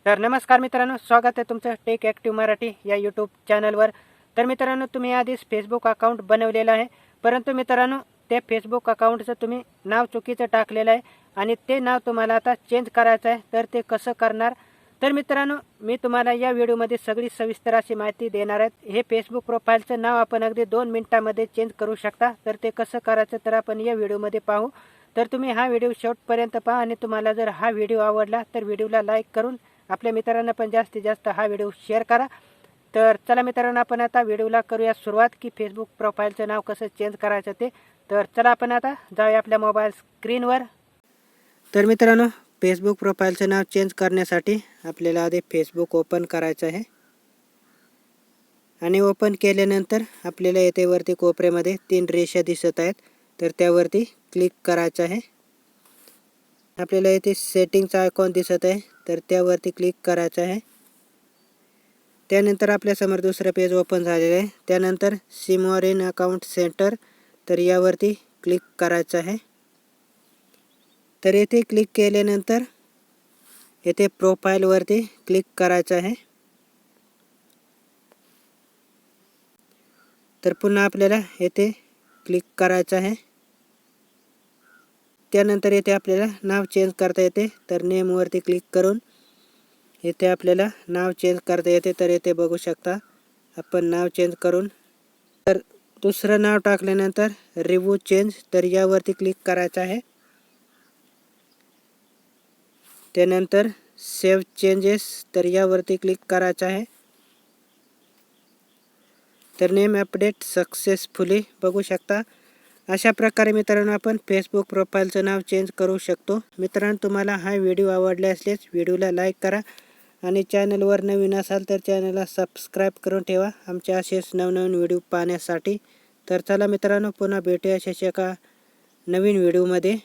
तर नमस्कार मित्रांनो, स्वागत आहे तुमचं टेक ॲक्टिव्ह मराठी या यूट्यूब चॅनलवर. तर मित्रांनो, तुम्ही आधीच फेसबुक अकाउंट बनवलेलं आहे, परंतु मित्रांनो त्या फेसबुक अकाउंटचं तुम्ही नाव चुकीचं टाकलेलं आहे आणि ते नाव तुम्हाला आता चेंज करायचं आहे. तर ते कसं करणार? तर मित्रांनो, मी तुम्हाला या व्हिडिओमध्ये सगळी सविस्तर अशी माहिती देणार आहे. हे फेसबुक प्रोफाईलचं नाव आपण अगदी 2 मिनिटांमध्ये चेंज करू शकता. तर ते कसं करायचं तर आपण या व्हिडिओमध्ये पाहू. तर तुम्ही हा व्हिडिओ शेवटपर्यंत पहा आणि तुम्हाला जर हा व्हिडिओ आवडला तर व्हिडिओला लाईक करून आपल्या मित्रांना पण जास्तीत जास्त हा व्हिडिओ शेअर करा. तर चला मित्रांनो, आपण आता व्हिडिओला करूया सुरुवात की फेसबुक प्रोफाईलचं नाव कसं चेंज करायचं ते. तर चला आपण आता जाऊया आपल्या मोबाईल स्क्रीनवर. तर मित्रांनो, फेसबुक प्रोफाईलचं नाव चेंज करण्यासाठी आपल्याला आधी फेसबुक ओपन करायचं आहे आणि ओपन केल्यानंतर आपल्याला येथे वरती कोपऱ्यामध्ये 3 रेषा दिसत आहेत. तर त्यावरती क्लिक करायचं आहे. आपल्याला येथे सेटिंगचा आयकॉन दिसत आहे, तर त्यावरती क्लिक करायचं आहे. त्यानंतर आपल्यासमोर दुसरं पेज ओपन झालेलं आहे. त्यानंतर SIM or in account centre, तर यावरती क्लिक करायचं आहे. तर येथे क्लिक केल्यानंतर येथे प्रोफाईलवरती क्लिक करायचं आहे. तर पुन्हा आपल्याला येथे क्लिक करायचं आहे. त्यानंतर येथे आपल्याला नाव चेंज करता येते. तर नेमवरती क्लिक करून येथे आपल्याला नाव चेंज करता येते. तर येथे बघू शकता आपण नाव चेंज करून तर दुसरं नाव टाकल्यानंतर रिव्ह्यू चेंज, तर यावरती क्लिक करायचं आहे. त्यानंतर सेव्ह चेंजेस, तर यावरती क्लिक करायचं आहे. तर नेम अपडेट सक्सेसफुली बघू शकता. अशा प्रकारे मित्रांनो आपण फेसबुक प्रोफाईलचं नाव चेंज करू शकतो. मित्रांनो, तुम्हाला हा व्हिडिओ आवडला असल्यास व्हिडिओला लाईक करा आणि चॅनलवर नवीन असाल तर चॅनलला सबस्क्राईब करून ठेवा आमचे असेच नवनवीन व्हिडिओ पाहण्यासाठी. तर चला मित्रांनो, पुन्हा भेटूया अशाच एका नवीन व्हिडिओमध्ये.